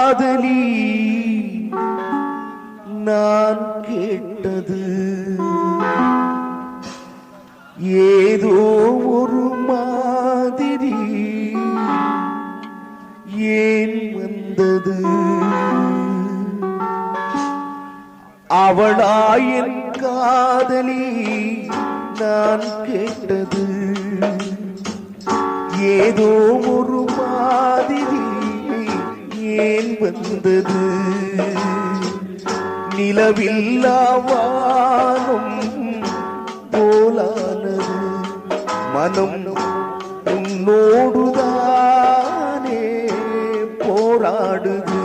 காதலி நான் கேட்டது ஏதோ ஒரு மாதிரி ஏன் வந்தது அவளாயின் காதலி நான் கேட்டது ஏதோ ஒரு மாதிரி ஏன் வந்தது நிலவில்லாவானும் போலானது மனம் உன்னோடுதானே போராடுது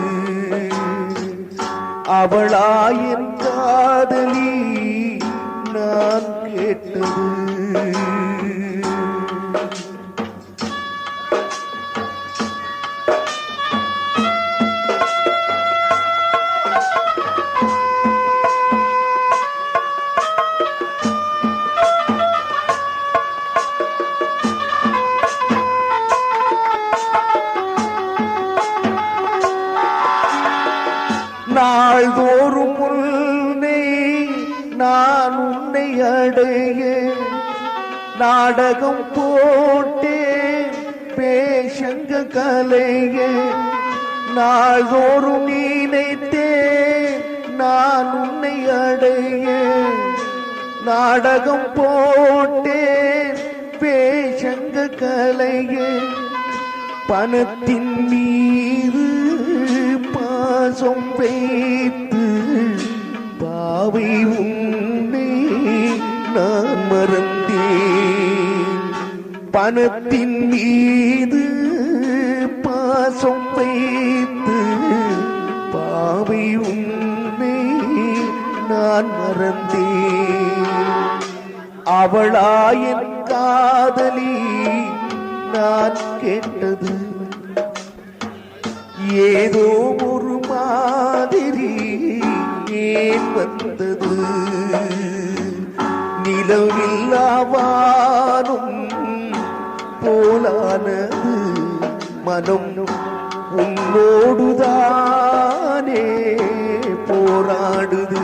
அவளாயின் காதலி நான் கேட்டது நாள்தோறும் முன்னே நான் உன்னை அடைய நாடகம் போட்டே பேசங்க கலைய நாள்தோறும் நினைத்தே நான் உன்னை அடைய நாடகம் போட்டே பேசங்க கலைய பணத்தின் மீது பாசம் வைத்து பாவை உன்னை நான் மறந்தேன் பணத்தின் மீது பாசம் வைத்து பாவை உன்னை நான் மறந்தேன் அவளாயின் காதலி நான் கேட்டது ஏதோ ஒரு மாதிரி ஏன் வந்தது நிலவில்லாவானும் போலானது மனம் உன்னோடுதானே போராடுது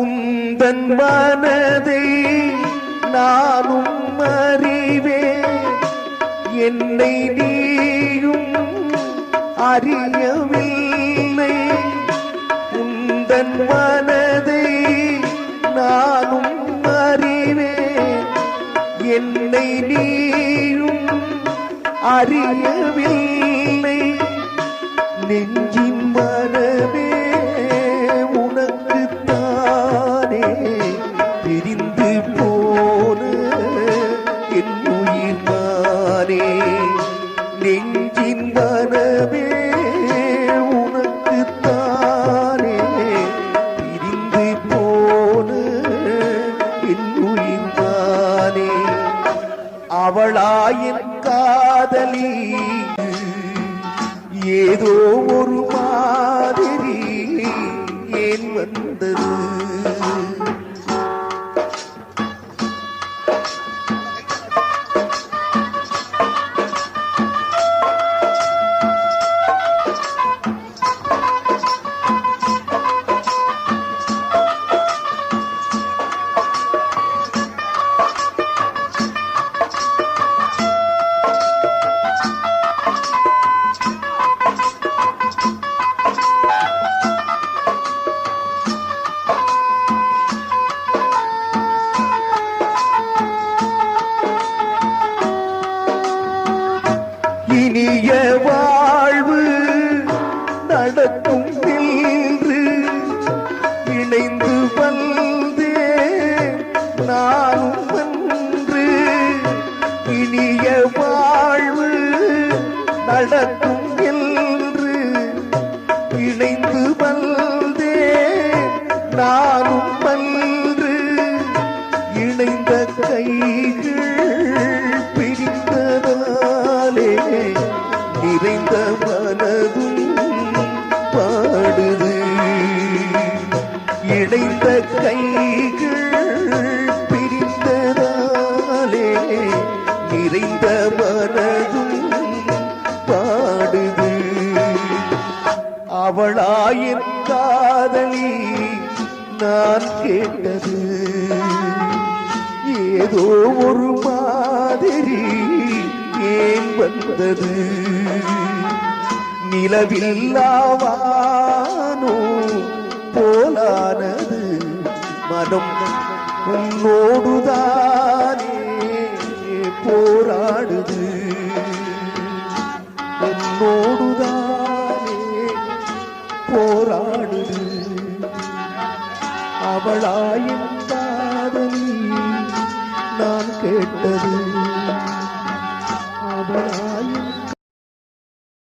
உந்தன் மனதை நானும் அறிவேன் என்னை நீயும் அறியவில்லை உந்தன் மனதை நானும் அறிவேன் என்னை நீயும் அறியவில்லை நெஞ்சின் மனமே பிரிந்து போன என் உயிர் நானே நெஞ்சின் மனமே உனக்குத்தானே பிரிந்து போன என் உயிர் நானே அவளாயின் காதலி ஏதோ ஒரு மாதிரி ஏன் வந்தது இணைந்த மனதும் பாடுது. இணைந்த கைகள் பிரிந்ததாலே நிறைந்த மனதும் பாடுது. அவளாயின் காதலி நான் கேட்டது ஏதோ ஒரு மாதிரி ஏன் வந்தது. நிலவில்லாவானோ போலானது மனம் உன்னோடுதானே போராடுது. உன்னோடுதானே போராடுது. அவளாயின்